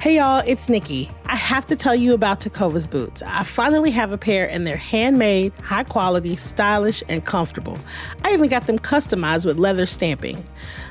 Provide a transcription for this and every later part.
Hey y'all, it's Nikki. I have to tell you about Cometh's boots. I finally have a pair and they're handmade, high quality, stylish, and comfortable. I even got them customized with leather stamping.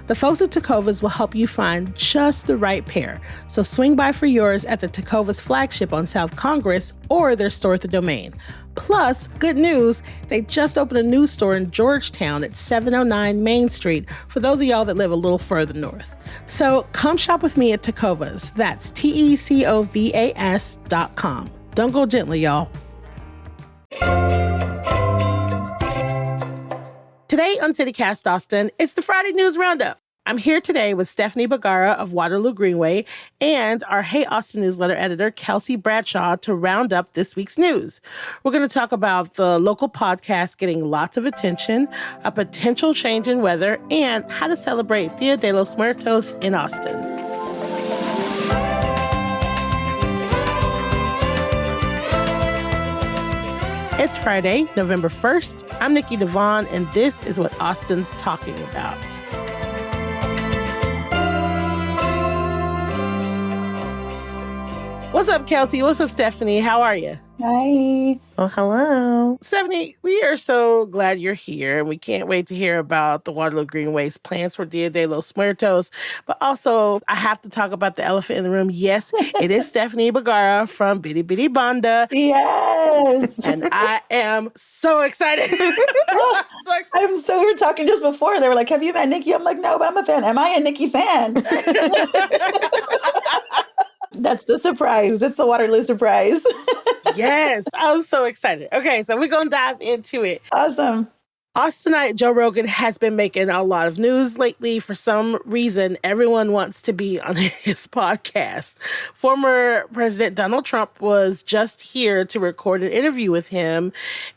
The folks at Cometh's will help you find just the right pair. So swing by for yours at the Cometh's flagship on South Congress or their store at the Domain. Plus, good news, they just opened a new store in Georgetown at 709 Main Street for those of y'all that live a little further north. So come shop with me at Tecovas. That's TECOVAS.com. Don't go gently, y'all. Today on CityCast Austin, it's the Friday News Roundup. I'm here today with Stephanie Bergara of Waterloo Greenway and our Hey Austin newsletter editor, Kelsey Bradshaw, to round up this week's news. We're going to talk about the local podcast getting lots of attention, a potential change in weather, and how to celebrate Dia de los Muertos in Austin. It's Friday, November 1st. I'm Nikki Devon, and this is what Austin's talking about. What's up, Kelsey? What's up, Stephanie? How are you? Hi. Oh, hello. Stephanie, we are so glad you're here, and we can't wait to hear about the Waterloo Greenway's plans for Dia de los Muertos. But also, I have to talk about the elephant in the room. Yes, it is Stephanie Bergara from Bitty Bitty Banda. Yes. And I am so excited. We were talking just before. They were like, have you met Nikki? I'm like, no, but I'm a fan. Am I a Nikki fan? That's the surprise. It's the Waterloo surprise. Yes, I'm so excited. Okay, so we're going to dive into it. Awesome. Austinite Joe Rogan has been making a lot of news lately. For some reason, everyone wants to be on his podcast. Former President Donald Trump was just here to record an interview with him,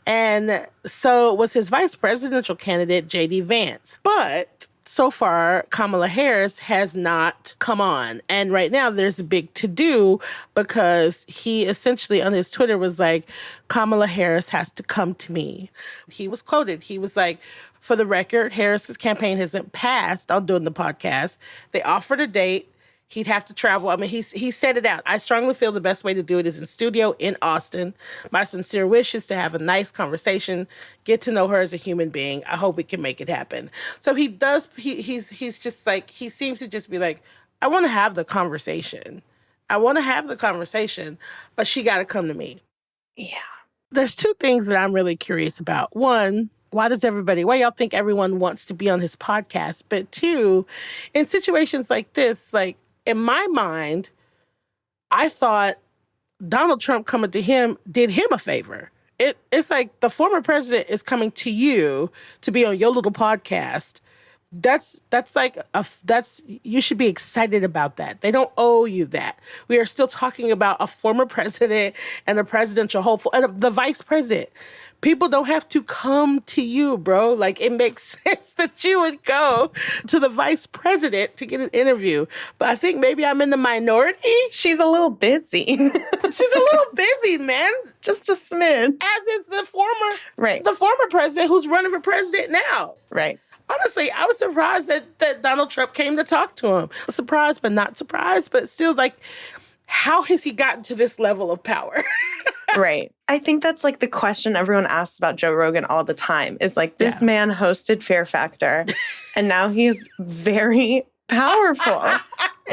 and so was his vice presidential candidate, J.D. Vance. But so far, Kamala Harris has not come on. And right now there's a big to-do because he essentially on his Twitter was like, Kamala Harris has to come to me. He was quoted. He was like, for the record, Harris's campaign hasn't passed on doing the podcast. They offered a date. He'd have to travel. I mean, he said it out. I strongly feel the best way to do it is in studio in Austin. My sincere wish is to have a nice conversation, get to know her as a human being. I hope we can make it happen. So he does, he's just like, he seems to just be like, I want to have the conversation. But she got to come to me. Yeah. There's two things that I'm really curious about. One, why y'all think everyone wants to be on his podcast? But two, in situations like this, like, in my mind, I thought Donald Trump coming to him did him a favor. It's like the former president is coming to you to be on your little podcast. You should be excited about that. They don't owe you that. We are still talking about a former president and a presidential hopeful and the vice president. People don't have to come to you, bro. Like, it makes sense that you would go to the vice president to get an interview. But I think maybe I'm in the minority. She's a little busy. She's a little busy, man. Just a smidge. As is the former president who's running for president now. Right. Honestly, I was surprised that Donald Trump came to talk to him. Surprised, but not surprised. But still, like, how has he gotten to this level of power? Right. I think that's like the question everyone asks about Joe Rogan all the time is like, this man hosted Fear Factor and now he's very powerful,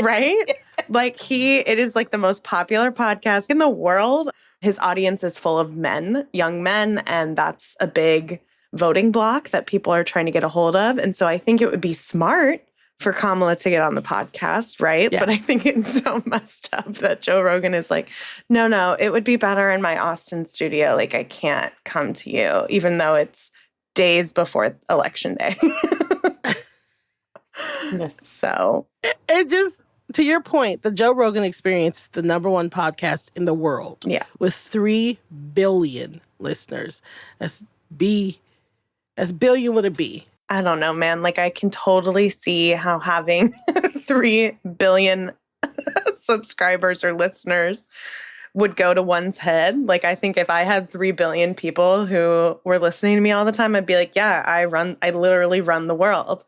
right? Like it is like the most popular podcast in the world. His audience is full of men, young men, and that's a big voting block that people are trying to get a hold of. And so I think it would be smart for Kamala to get on the podcast, right? Yeah. But I think it's so messed up that Joe Rogan is like, no, it would be better in my Austin studio. Like, I can't come to you, even though it's days before Election Day. Yes. So it just, to your point, the Joe Rogan Experience is the number one podcast in the world. Yeah. With 3 billion listeners. That's billion with a B. I don't know, man. Like, I can totally see how having 3 billion subscribers or listeners would go to one's head. Like, I think if I had 3 billion people who were listening to me all the time, I'd be like, yeah, I literally run the world.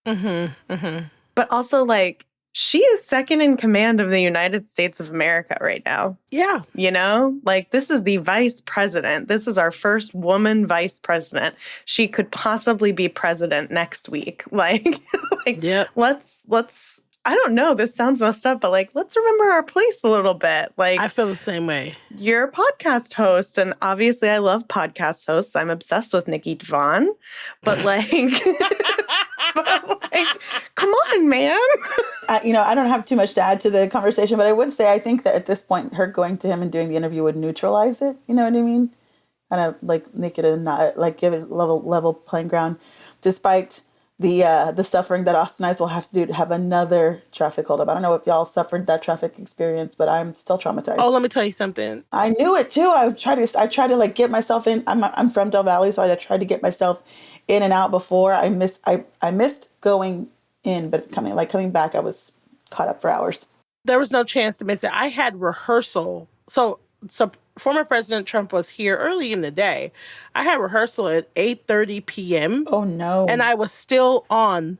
Mm-hmm, mm-hmm. But also, like, she is second in command of the United States of America right now. Yeah. You know, like this is the vice president. This is our first woman vice president. She could possibly be president next week. Like, Yep. let's, I don't know, this sounds messed up, but like, let's remember our place a little bit. Like, I feel the same way. You're a podcast host, and obviously I love podcast hosts. I'm obsessed with Nikki Devon, but like, come on, man. I don't have too much to add to the conversation, but I would say I think that at this point, her going to him and doing the interview would neutralize it. You know what I mean? Kind of like make it give it level playing ground, despite the suffering that Austinites will have to do to have another traffic holdup. I don't know if y'all suffered that traffic experience, but I'm still traumatized. Oh, let me tell you something. I knew it too. I try to like get myself in. I'm from Del Valley, so I tried to get myself in and out before. I missed going in, but coming back, I was caught up for hours. There was no chance to miss it. I had rehearsal. So former President Trump was here early in the day. I had rehearsal at 8:30 p.m. Oh, no. And I was still on.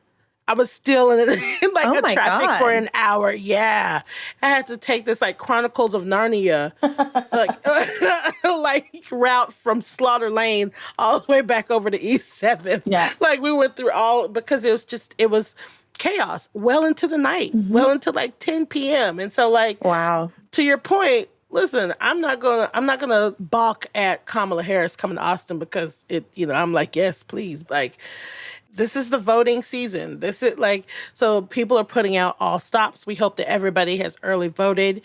I was still in traffic God. for an hour. Yeah. I had to take this like Chronicles of Narnia, like route from Slaughter Lane all the way back over to East 7th. Yeah. Like we went through because it was chaos well into the night, well into like 10 p.m. And so like, Wow. To your point, listen, I'm not gonna balk at Kamala Harris coming to Austin because I'm like, yes, please. Like, this is the voting season. This is so people are putting out all stops. We hope that everybody has early voted.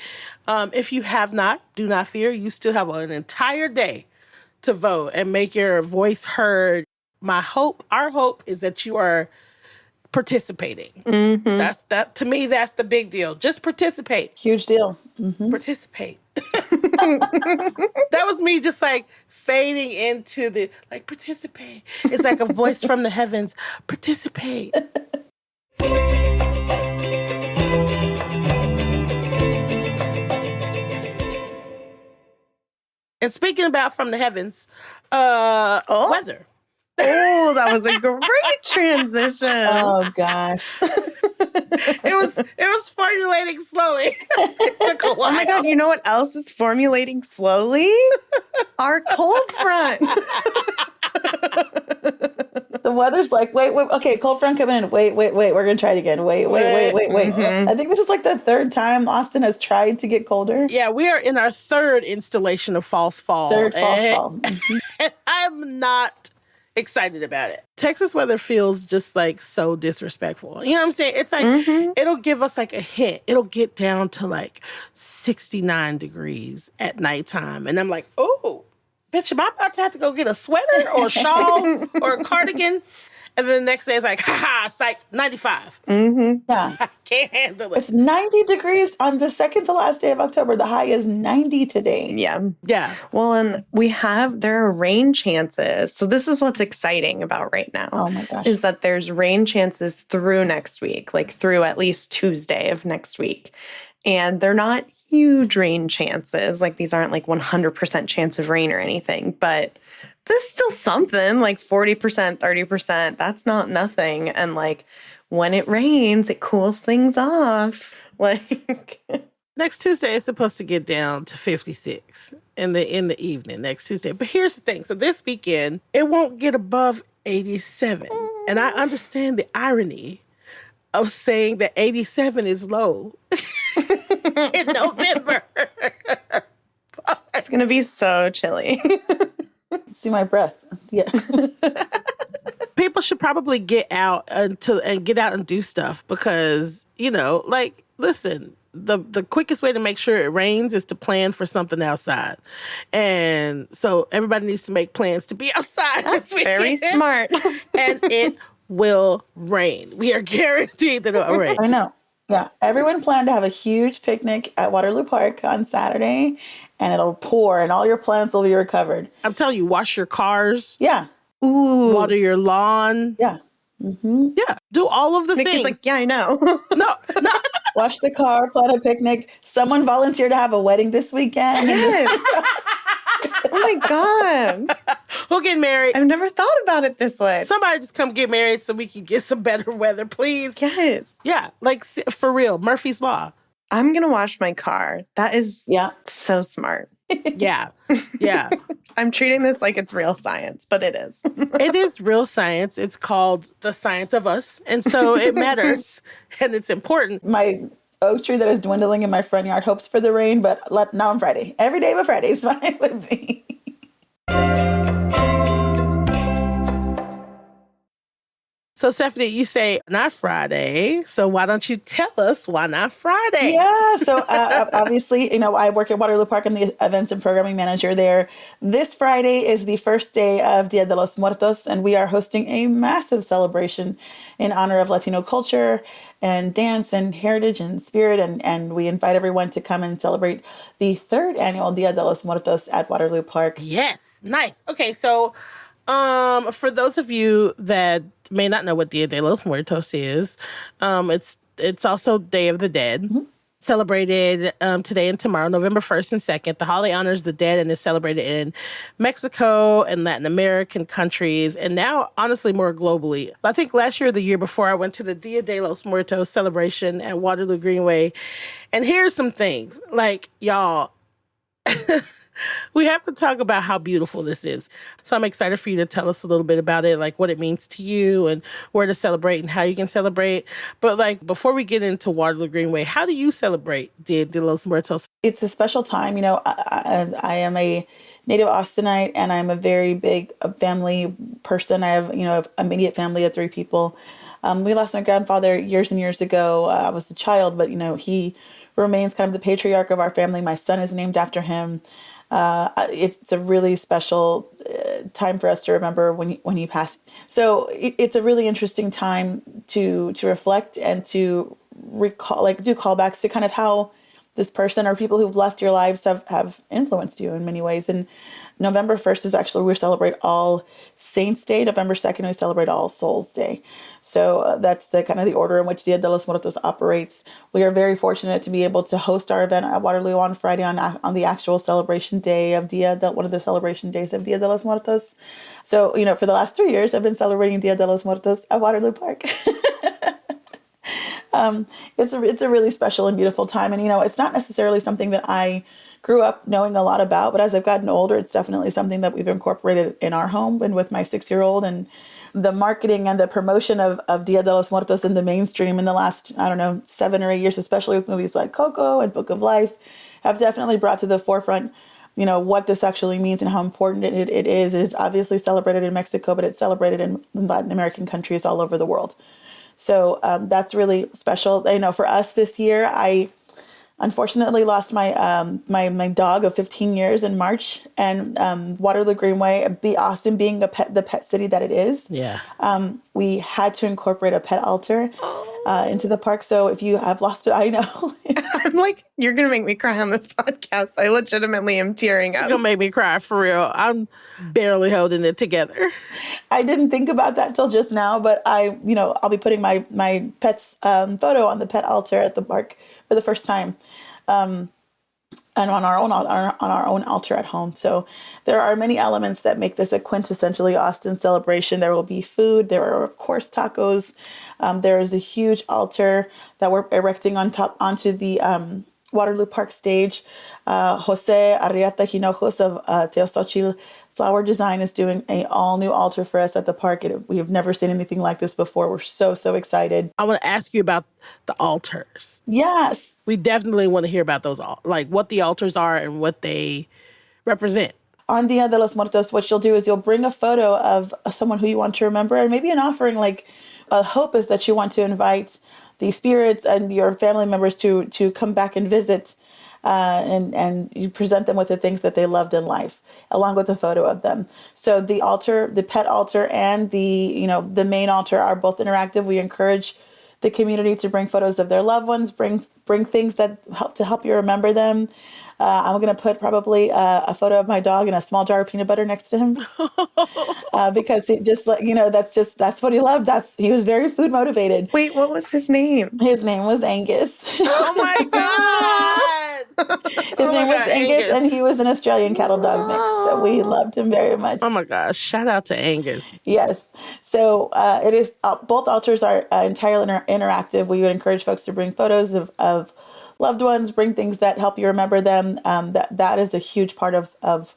If you have not, do not fear. You still have an entire day to vote and make your voice heard. Our hope is that you are participating. Mm-hmm. To me, that's the big deal. Just participate. Huge deal. Mm-hmm. Participate. That was me just like fading into the participate. It's like a voice from the heavens. Participate. And speaking about from the heavens, weather. Oh, that was a great transition. Oh gosh. It was formulating slowly. It took a while. Oh my God, you know what else is formulating slowly? Our cold front. The weather's like, wait, okay, cold front coming in. Wait, we're going to try it again. Wait. Mm-hmm. I think this is like the third time Austin has tried to get colder. Yeah, we are in our third installation of False Fall. Fall. Mm-hmm. And I'm not excited about it. Texas weather feels just like so disrespectful. You know what I'm saying? It's like, It'll give us like a hint. It'll get down to like 69 degrees at nighttime. And I'm like, oh, bitch, am I about to have to go get a sweater or a shawl or a cardigan? And then the next day it's like, psych, 95. Mm-hmm. Yeah. I can't handle it. It's 90 degrees on the second to last day of October. The high is 90 today. Yeah. Yeah. Well, and there are rain chances. So this is what's exciting about right now. Oh my gosh. Is that there's rain chances through next week, like through at least Tuesday of next week. And they're not huge rain chances. Like these aren't like 100% chance of rain or anything, but there's still something like 40%, 30%. That's not nothing. And like when it rains, it cools things off. Like next Tuesday is supposed to get down to 56 in the evening next Tuesday. But here's the thing. So this weekend, it won't get above 87. And I understand the irony of saying that 87 is low in November. It's going to be so chilly. See my breath. Yeah. People should probably get out and do stuff because, listen, the quickest way to make sure it rains is to plan for something outside. And so everybody needs to make plans to be outside. That's this weekend. very smart. And it will rain. We are guaranteed that it will rain. I know. Yeah. Everyone planned to have a huge picnic at Waterloo Park on Saturday, and it'll pour, and all your plants will be recovered. I'm telling you, wash your cars. Yeah. Ooh. Water your lawn. Yeah. Mm-hmm. Yeah. Do all of the Nikki's things. like, yeah, I know. No. Wash the car, plan a picnic. Someone volunteered to have a wedding this weekend. Yes. Oh my God. Who getting married? I've never thought about it this way. Somebody just come get married so we can get some better weather, please. Yes. Yeah, like for real, Murphy's Law. I'm going to wash my car. That is so smart. Yeah. Yeah. I'm treating this like it's real science, but it is. It is real science. It's called the science of us. And so it matters and it's important. My oak tree that is dwindling in my front yard hopes for the rain, but now on Friday. Every day but Friday is fine with me. So, Stephanie, you say not Friday. So why don't you tell us why not Friday? Yeah. So obviously, I work at Waterloo Park. I'm the events and programming manager there. This Friday is the first day of Dia de los Muertos, and we are hosting a massive celebration in honor of Latino culture and dance and heritage and spirit. And we invite everyone to come and celebrate the third annual Dia de los Muertos at Waterloo Park. Yes. Nice. Okay. So for those of you that may not know what Dia de los Muertos is, it's also Day of the Dead, celebrated today and tomorrow, November 1st and 2nd. The holiday honors the dead and is celebrated in Mexico and Latin American countries, and now, honestly, more globally. I think last year or the year before, I went to the Dia de los Muertos celebration at Waterloo Greenway, and here's some things. Like, y'all... We have to talk about how beautiful this is. So I'm excited for you to tell us a little bit about it, like what it means to you and where to celebrate and how you can celebrate. But like before we get into Waterloo Greenway, how do you celebrate Dia de los Muertos? It's a special time. I am a native Austinite and I'm a very big family person. I have, an immediate family of 3 people. We lost my grandfather years and years ago. I was a child, but, he remains kind of the patriarch of our family. My son is named after him. It's a really special time for us to remember when he passed. So it's a really interesting time to reflect and to recall, like do callbacks to kind of how this person or people who've left your lives have influenced you in many ways. And November 1st is actually, we celebrate All Saints Day. November 2nd, we celebrate All Souls Day. So that's the kind of the order in which Dia de los Muertos operates. We are very fortunate to be able to host our event at Waterloo on Friday on the actual celebration day of one of the celebration days of Dia de los Muertos. So, for the last 3 years, I've been celebrating Dia de los Muertos at Waterloo Park. It's a really special and beautiful time. And, it's not necessarily something that I grew up knowing a lot about, but as I've gotten older, it's definitely something that we've incorporated in our home and with my 6-year-old. And the marketing and the promotion of Dia de los Muertos in the mainstream in the last, 7 or 8 years, especially with movies like Coco and Book of Life, have definitely brought to the forefront, what this actually means and how important it is. It is obviously celebrated in Mexico, but it's celebrated in Latin American countries all over the world. So that's really special. For us this year, I unfortunately lost my dog of 15 years in March, and Waterloo Greenway, Austin being the pet city that it is. Yeah. We had to incorporate a pet altar into the park. So if you have lost it, I know. I'm like, you're going to make me cry on this podcast. I legitimately am tearing up. You're going to make me cry for real. I'm barely holding it together. I didn't think about that till just now, but I'll be putting my pet's photo on the pet altar at the park for the first time, and on our own altar at home. So there are many elements that make this a quintessentially Austin celebration. There will be food. There are, of course, tacos. There is a huge altar that we're erecting onto the Waterloo Park stage. Jose Arrieta Hinojos of Teosochil Flower Design is doing an all-new altar for us at the park. We have never seen anything like this before. We're so excited. I want to ask you about the altars. Yes. We definitely want to hear about those, like what the altars are and what they represent. On Dia de los Muertos, what you'll do is you'll bring a photo of someone who you want to remember, and maybe an offering. Like a hope is that you want to invite the spirits and your family members to come back and visit, and you present them with the things that they loved in life, along with a photo of them. So the altar, the pet altar, and the main altar are both interactive. We encourage the community to bring photos of their loved ones, bring things that help you remember them. I'm going to put probably a photo of my dog and a small jar of peanut butter next to him, because it just that's what he loved. He was very food motivated. Wait, what was his name? His name was Angus. Oh my God. His name name was Angus, and he was an Australian cattle dog mix. So we loved him very much. Oh my gosh! Shout out to Angus. Yes. So it is. Both altars are entirely interactive. We would encourage folks to bring photos of loved ones, bring things that help you remember them. That is a huge part of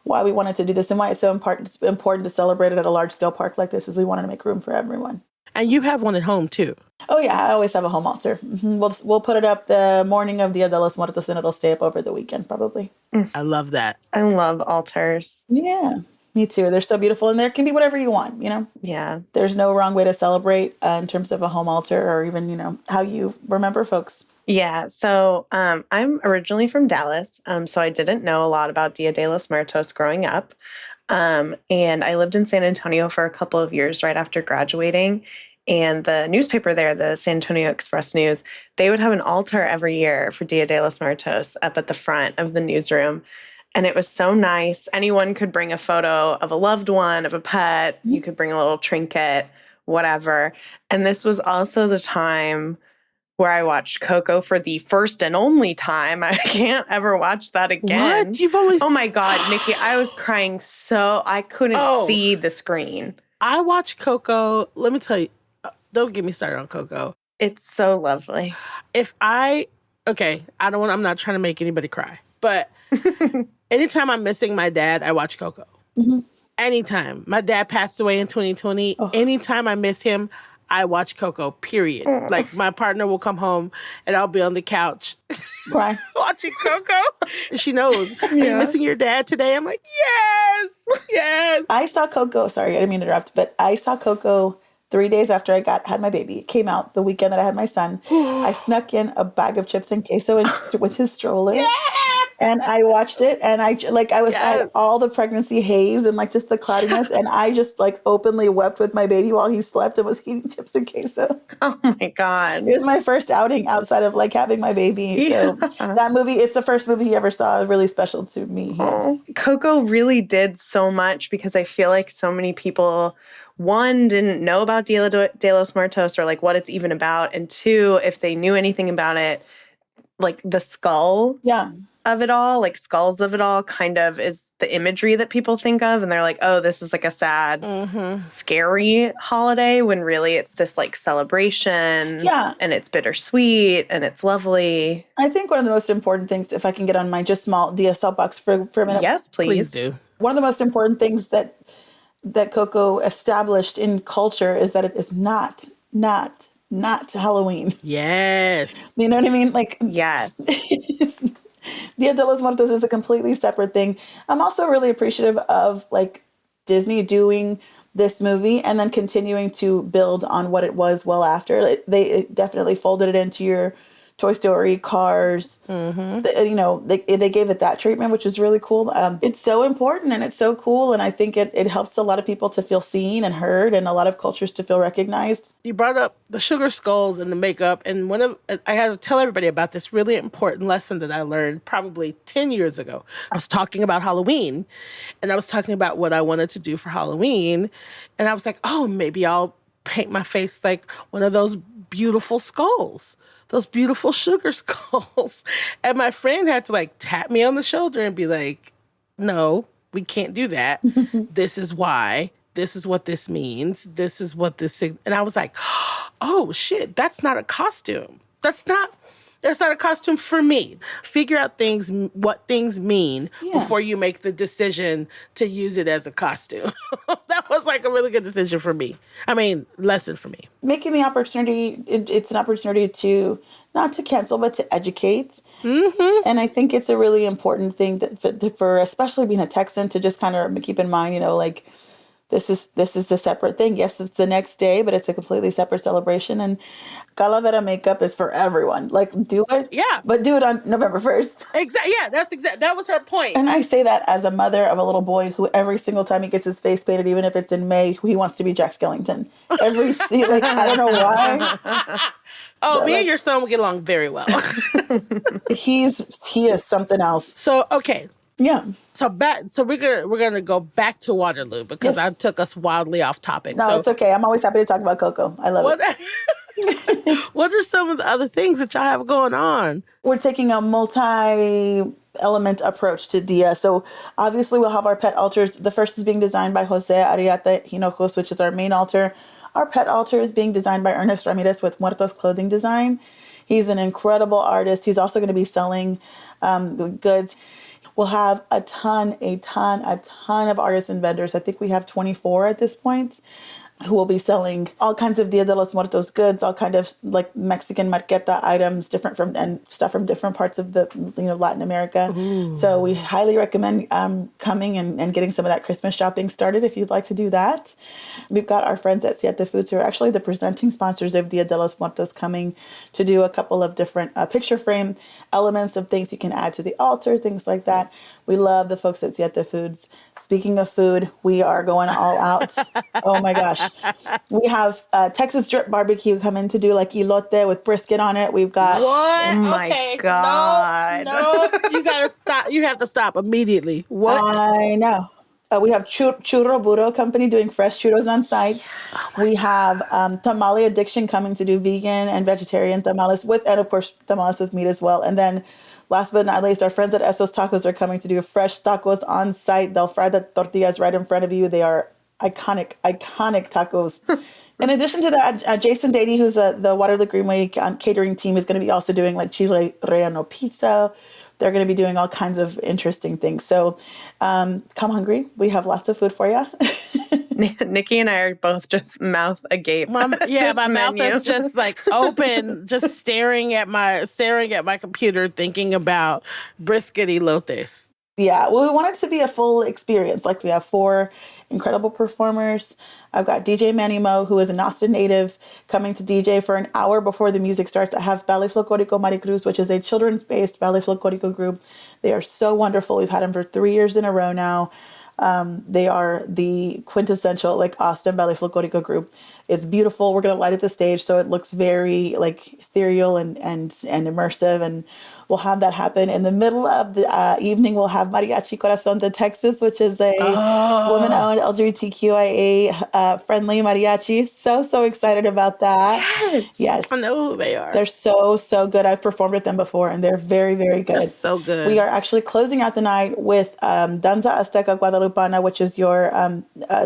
why we wanted to do this and why it's so important to celebrate it at a large scale park like this. Is we wanted to make room for everyone. And you have one at home too. Oh yeah, I always have a home altar. Mm-hmm. We'll put it up the morning of Dia de los Muertos, and it'll stay up over the weekend probably. I love that. I love altars. Yeah, me too. They're so beautiful, and there can be whatever you want. Yeah. There's no wrong way to celebrate in terms of a home altar or even how you remember folks. Yeah. So I'm originally from Dallas, so I didn't know a lot about Dia de los Muertos growing up. And I lived in San Antonio for a couple of years right after graduating. And the newspaper there, the San Antonio Express News, they would have an altar every year for Dia de los Muertos up at the front of the newsroom. And it was so nice. Anyone could bring a photo of a loved one, of a pet. You could bring a little trinket, whatever. And this was also the time where I watched Coco for the first and only time. I can't ever watch that again. What? You've only... Oh my God, Nikki, I was crying so I couldn't see the screen. I watched Coco. Let me tell you, don't get me started on Coco. It's so lovely. I'm not trying to make anybody cry, but anytime I'm missing my dad, I watch Coco. Mm-hmm. Anytime. My dad passed away in 2020. Anytime I miss him, I watch Coco, period. Like, my partner will come home and I'll be on the couch Cry. watching Coco. She knows, are you missing your dad today? I'm like, yes. I saw Coco. Sorry, I didn't mean to interrupt, but I saw Coco 3 days after I had my baby. It came out the weekend that I had my son. I snuck in a bag of chips and queso with his stroller. Yeah! And I watched it, and I had all the pregnancy haze and just the cloudiness, and I just openly wept with my baby while he slept and was eating chips and queso. Oh my God. It was my first outing outside of having my baby. So that movie, it's the first movie he ever saw. Really special to me. Yeah. Coco really did so much because I feel like so many people, one, didn't know about Dia de los Muertos or what it's even about. And two, if they knew anything about it, the skull of it all, skulls of it all kind of is the imagery that people think of. And they're like, oh, this is a sad, scary holiday, when really it's this celebration. Yeah. And it's bittersweet and it's lovely. I think one of the most important things, if I can get on my just small Dia soapbox for a minute. Yes, please do. One of the most important things that Coco established in culture is that it is not Halloween. Yes. You know what I mean? Yes. Dia de los Muertos is a completely separate thing. I'm also really appreciative of Disney doing this movie and then continuing to build on what it was well after. They definitely folded it into your Toy Story, Cars. Mm-hmm. They gave it that treatment, which is really cool. It's so important and it's so cool. And I think it helps a lot of people to feel seen and heard, and a lot of cultures to feel recognized. You brought up the sugar skulls and the makeup. And I had to tell everybody about this really important lesson that I learned probably 10 years ago. I was talking about Halloween, and I was talking about what I wanted to do for Halloween. And I was like, oh, maybe I'll paint my face like one of those beautiful skulls. Those beautiful sugar skulls. And my friend had to tap me on the shoulder and be like, no, we can't do that. This is why. This is what this means. This is what this... And I was like, oh shit, that's not a costume. That's not a costume for me. Figure out what things mean before you make the decision to use it as a costume. That was a really good decision for me. Lesson for me. Making the opportunity, it's an opportunity to, not to cancel, but to educate. Mm-hmm. And I think it's a really important thing that for especially being a Texan, to just kind of keep in mind, this is a separate thing. Yes, it's the next day, but it's a completely separate celebration. And Calavera makeup is for everyone. Do it. Yeah. But do it on November 1st. Exactly. Yeah, that was her point. And I say that as a mother of a little boy who every single time he gets his face painted, even if it's in May, he wants to be Jack Skellington. I don't know why. Oh, me and your son will get along very well. He is something else. So, okay. Yeah. So we're gonna go back to Waterloo because I took us wildly off topic. No, it's okay. I'm always happy to talk about Coco. I love it. What are some of the other things that y'all have going on? We're taking a multi-element approach to Dia. So obviously we'll have our pet altars. The first is being designed by Jose Ariata Hinojos, which is our main altar. Our pet altar is being designed by Ernest Ramirez with Muertos Clothing Design. He's an incredible artist. He's also going to be selling the goods. We'll have a ton of artists and vendors. I think we have 24 at this point, who will be selling all kinds of Dia de los Muertos goods, all kind of like Mexican marqueta items, different from and stuff from different parts of the Latin America. Ooh. So we highly recommend coming and getting some of that Christmas shopping started if you'd like to do that. We've got our friends at Siete Foods who are actually the presenting sponsors of Dia de los Muertos coming to do a couple of different picture frame elements of things you can add to the altar, things like that. We love the folks at Siete Foods. Speaking of food, we are going all out. Oh my gosh. We have Texas Strip Barbecue coming to do like elote with brisket on it. We've got... What? Oh my God. No, you gotta stop. You have to stop immediately. What? I know. We have Churro Burro Company doing fresh churros on site. Oh we have Tamale Addiction coming to do vegan and vegetarian tamales and of course tamales with meat as well. And then last but not least, our friends at Esos Tacos are coming to do fresh tacos on site. They'll fry the tortillas right in front of you. They are iconic tacos. In addition to that, Jason Dady, who's the Waterloo Greenway catering team, is going to be also doing like chile relleno pizza. They're going to be doing all kinds of interesting things. So come hungry. We have lots of food for you. Nikki and I are both just mouth agape. My mouth is just like open, just staring at my computer, thinking about brisket elotes. Yeah, well, we want it to be a full experience. Like we have 4 incredible performers. I've got DJ Manny Mo, who is an Austin native, coming to DJ for an hour before the music starts. I have Ballet Folklorico Maricruz, which is a children's-based ballet folklorico group. They are so wonderful. We've had them for 3 years in a row now. They are the quintessential like Austin Ballet Folklorico group. It's beautiful. We're going to light up the stage so it looks very like ethereal and immersive, and we'll have that happen. In the middle of the evening, we'll have Mariachi Corazon de Texas, which is a woman-owned LGBTQIA friendly mariachi. So excited about that. Yes. I know who they are. They're so good. I've performed with them before, and they're very, very good. They're so good. We are actually closing out the night with Danza Azteca Guadalupana, which is your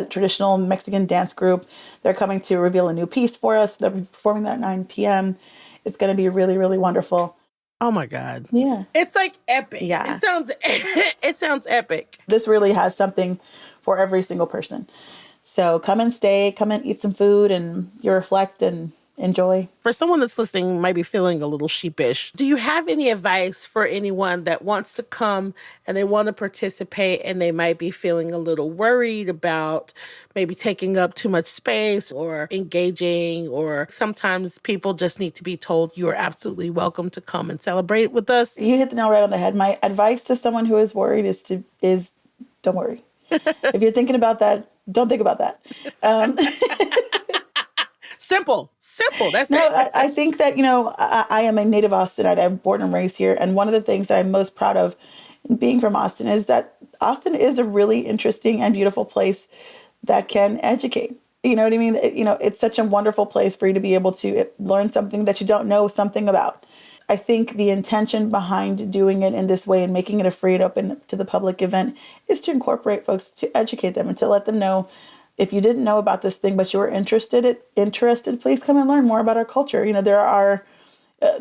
traditional Mexican dance group. They're coming to reveal a new piece for us. They'll be performing that at 9 p.m. It's going to be really, really wonderful. Oh my God. Yeah. It's like epic. Yeah. It sounds epic. This really has something for every single person. So come and stay, come and eat some food, and you reflect and enjoy. For someone that's listening, might be feeling a little sheepish. Do you have any advice for anyone that wants to come and they want to participate and they might be feeling a little worried about maybe taking up too much space or engaging, or sometimes people just need to be told you are absolutely welcome to come and celebrate with us? You hit the nail right on the head. My advice to someone who is worried is don't worry. If you're thinking about that, don't think about that. Simple. That's no, it. I think that, I am a native Austinite. I'm born and raised here. And one of the things that I'm most proud of being from Austin is that Austin is a really interesting and beautiful place that can educate. You know what I mean? It's such a wonderful place for you to be able to learn something that you don't know something about. I think the intention behind doing it in this way and making it a free and open to the public event is to incorporate folks, to educate them and to let them know, if you didn't know about this thing, but you were interested, please come and learn more about our culture. There are,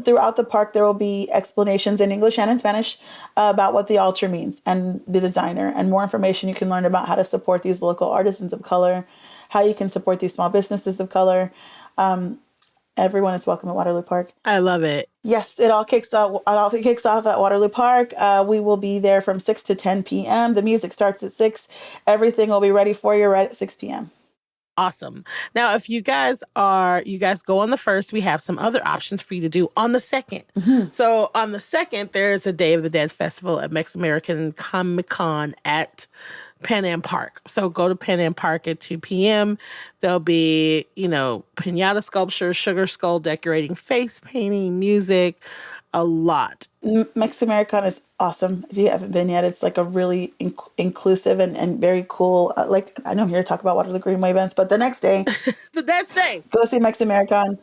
throughout the park, there will be explanations in English and in Spanish about what the altar means and the designer, and more information you can learn about how to support these local artisans of color, how you can support these small businesses of color. Everyone is welcome at Waterloo Park. I love it. Yes, it all kicks off at Waterloo Park. We will be there from 6 to 10 p.m. The music starts at 6. Everything will be ready for you right at 6 p.m. Awesome. Now, if you guys go on the 1st, we have some other options for you to do on the 2nd. Mm-hmm. So on the 2nd, there's a Day of the Dead festival at Mexican Comic Con at Pan Am Park. So go to Pan Am Park at 2 p.m. There'll be, piñata sculpture, sugar skull decorating, face painting, music, a lot. Mexican is awesome. If you haven't been yet, it's like a really inclusive and very cool. I know I'm here to talk about Waterloo Greenway events, but the next day, go see Mexican.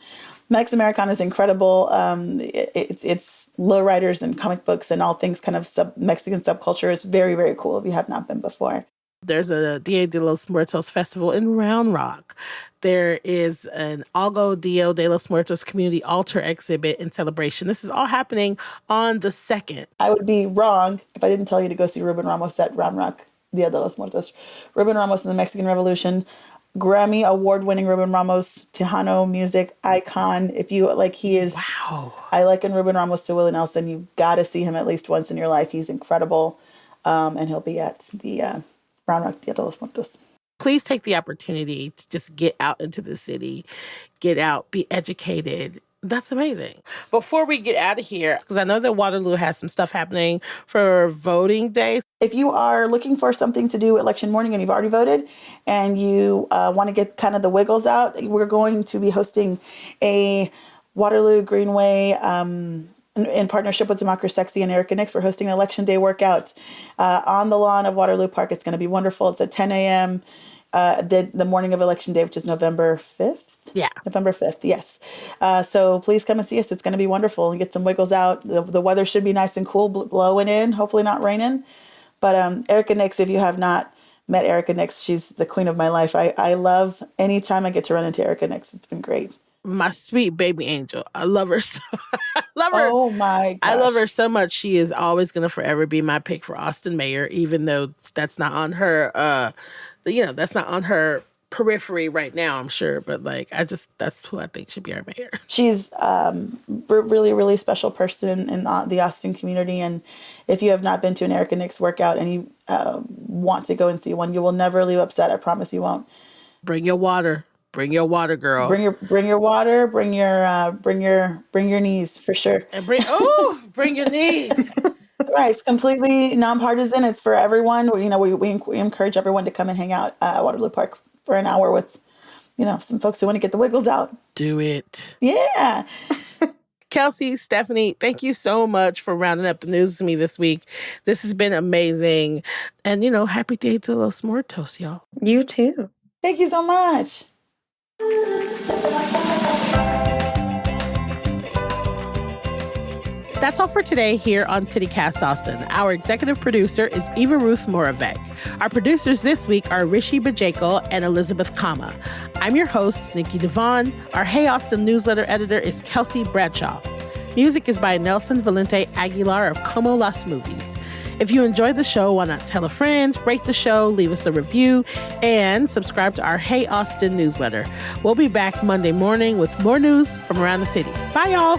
Mex Americana is incredible. It's lowriders and comic books and all things kind of Mexican subculture. It's very, very cool if you have not been before. There's a Dia de los Muertos festival in Round Rock. There is an Algo Dia de los Muertos community altar exhibit and celebration. This is all happening on the 2nd. I would be wrong if I didn't tell you to go see Ruben Ramos at Round Rock Dia de los Muertos. Ruben Ramos in the Mexican Revolution, Grammy award-winning Ruben Ramos, Tejano music icon. If you like, he is. Wow. I liken Ruben Ramos to Willie Nelson. You got to see him at least once in your life. He's incredible, and he'll be at the Round Rock Dia de los Muertos. Please take the opportunity to just get out into the city, get out, be educated. That's amazing. Before we get out of here, because I know that Waterloo has some stuff happening for voting day. If you are looking for something to do election morning and you've already voted and you want to get kind of the wiggles out, we're going to be hosting a Waterloo Greenway in partnership with Democracy Sexy and Erica Nix. We're hosting an election day workout on the lawn of Waterloo Park. It's going to be wonderful. It's at 10 a.m. The morning of election day, which is November 5th. Yeah. November 5th, yes. So please come and see us. It's going to be wonderful and get some wiggles out. The weather should be nice and cool, blowing in, hopefully not raining. But Erica Nix, if you have not met Erica Nix, she's the queen of my life. I love any time I get to run into Erica Nix. It's been great. My sweet baby angel. I love her so I love her. Oh my gosh. I love her so much. She is always going to forever be my pick for Austin mayor, even though that's not on her, that's not on her periphery right now, I'm sure. But that's who I think should be our mayor. She's really, really special person in the Austin community. And if you have not been to an Erica Nix workout and you want to go and see one, you will never leave upset. I promise you won't. Bring your water. Bring your water, girl. Bring your water. Bring your knees for sure. And bring your knees. Right, it's completely nonpartisan. It's for everyone. We encourage everyone to come and hang out at Waterloo Park for an hour with, some folks who want to get the wiggles out. Do it. Yeah. Kelsey, Stephanie, thank you so much for rounding up the news with me this week. This has been amazing. And, happy Dia de los Muertos, y'all. You too. Thank you so much. That's all for today here on CityCast Austin. Our executive producer is Eva Ruth Moravec. Our producers this week are Rishi Bajekal and Elizabeth Kama. I'm your host, Nikki Devon. Our Hey Austin newsletter editor is Kelsey Bradshaw. Music is by Nelson Valente Aguilar of Como Las Movies. If you enjoyed the show, why not tell a friend, rate the show, leave us a review, and subscribe to our Hey Austin newsletter. We'll be back Monday morning with more news from around the city. Bye, y'all.